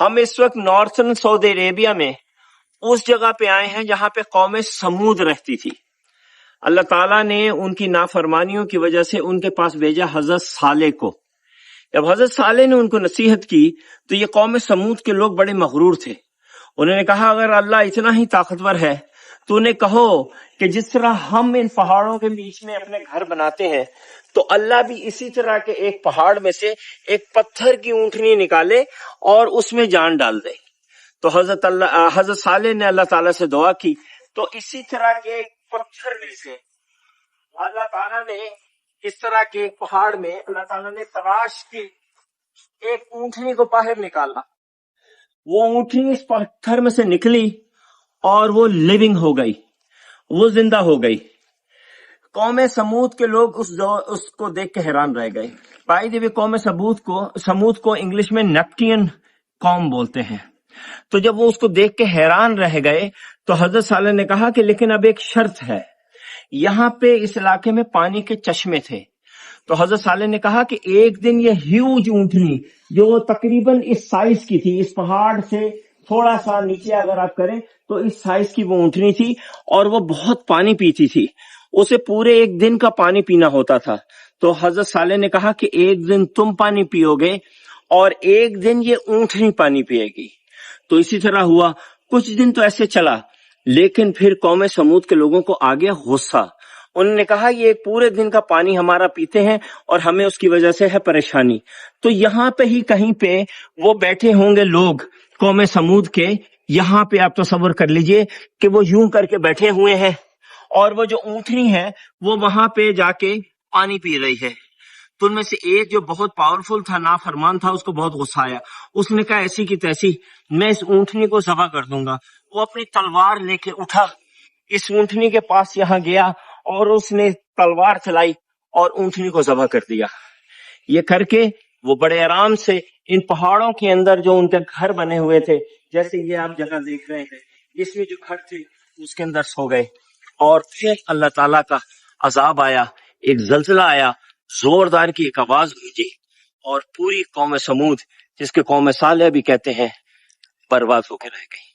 ہم اس وقت نارتھن سعودی عربیہ میں اس جگہ پہ آئے ہیں جہاں پہ قوم سمود رہتی تھی. اللہ تعالیٰ نے ان کی نافرمانیوں کی وجہ سے ان کے پاس بھیجا حضرت صالح کو. جب حضرت صالح نے ان کو نصیحت کی تو یہ قوم سمود کے لوگ بڑے مغرور تھے. انہوں نے کہا اگر اللہ اتنا ہی طاقتور ہے تو انہیں کہو کہ جس طرح ہم ان پہاڑوں کے بیچ میں اپنے گھر بناتے ہیں تو اللہ بھی اسی طرح کے ایک پہاڑ میں سے ایک پتھر کی اونٹنی نکالے اور اس میں جان ڈال دے. تو حضرت صالح نے اللہ تعالیٰ سے دعا کی تو اسی طرح کے ایک پتھر میں سے اللہ تعالیٰ نے اس طرح کے ایک پہاڑ میں اللہ تعالیٰ نے تراش کی ایک اونٹنی کو باہر نکالا. وہ اونٹنی اس پتھر میں سے نکلی اور وہ لیونگ ہو گئی، وہ زندہ ہو گئی. قوم سمود کے لوگ اس کو دیکھ کے حیران رہ گئے. بھائی جب قوم سمود کو انگلش میں نیپٹین قوم بولتے ہیں. تو جب وہ اس کو دیکھ کے حیران رہ گئے تو حضرت صالح نے کہا کہ لیکن اب ایک شرط ہے. یہاں پہ اس علاقے میں پانی کے چشمے تھے. تو حضرت صالح نے کہا کہ ایک دن یہ ہیوج اونٹنی جو تقریباً اس سائز کی تھی، اس پہاڑ سے تھوڑا سا نیچے اگر آپ کریں تو اس سائز کی وہ اونٹنی تھی اور وہ بہت پانی پیتی تھی، اسے پورے ایک دن کا پانی پینا ہوتا تھا. تو حضرت صالح نے کہا کہ ایک دن تم پانی پیو گے اور ایک دن یہ اونٹنی پانی پیے گی. تو اسی طرح ہوا. کچھ دن تو ایسے چلا لیکن پھر قوم سمود کے لوگوں کو آ گیا غصہ. انہوں نے کہا یہ پورے دن کا پانی ہمارا پیتے ہیں اور ہمیں اس کی وجہ سے ہے پریشانی. تو یہاں پہ ہی کہیں پہ وہ بیٹھے ہوں گے لوگ قوم سمود کے. یہاں پہ آپ تصور کر لیجئے کہ وہ یوں کر کے بیٹھے ہوئے ہیں اور وہ جو اونٹنی ہے وہ وہاں پہ جا کے پانی پی رہی ہے. تو ان میں سے ایک جو بہت پاورفل تھا، نافرمان تھا، اس کو بہت غصہ آیا. اس نے کہا ایسی کی تیسی میں اس اونٹنی کو ذبح کر دوں گا. وہ اپنی تلوار لے کے اٹھا، اس اونٹنی کے پاس یہاں گیا اور اس نے تلوار چلائی اور اونٹنی کو ذبح کر دیا. یہ کر کے وہ بڑے آرام سے ان پہاڑوں کے اندر جو ان کے گھر بنے ہوئے تھے، جیسے یہ آپ جگہ دیکھ رہے ہیں، اس میں جو گھر تھے اس کے اندر سو گئے. اور پھر اللہ تعالیٰ کا عذاب آیا، ایک زلزلہ آیا، زوردار کی ایک آواز گونجی اور پوری قوم سمود، جس کے قوم صالح بھی کہتے ہیں، برباد ہو کے رہ گئی.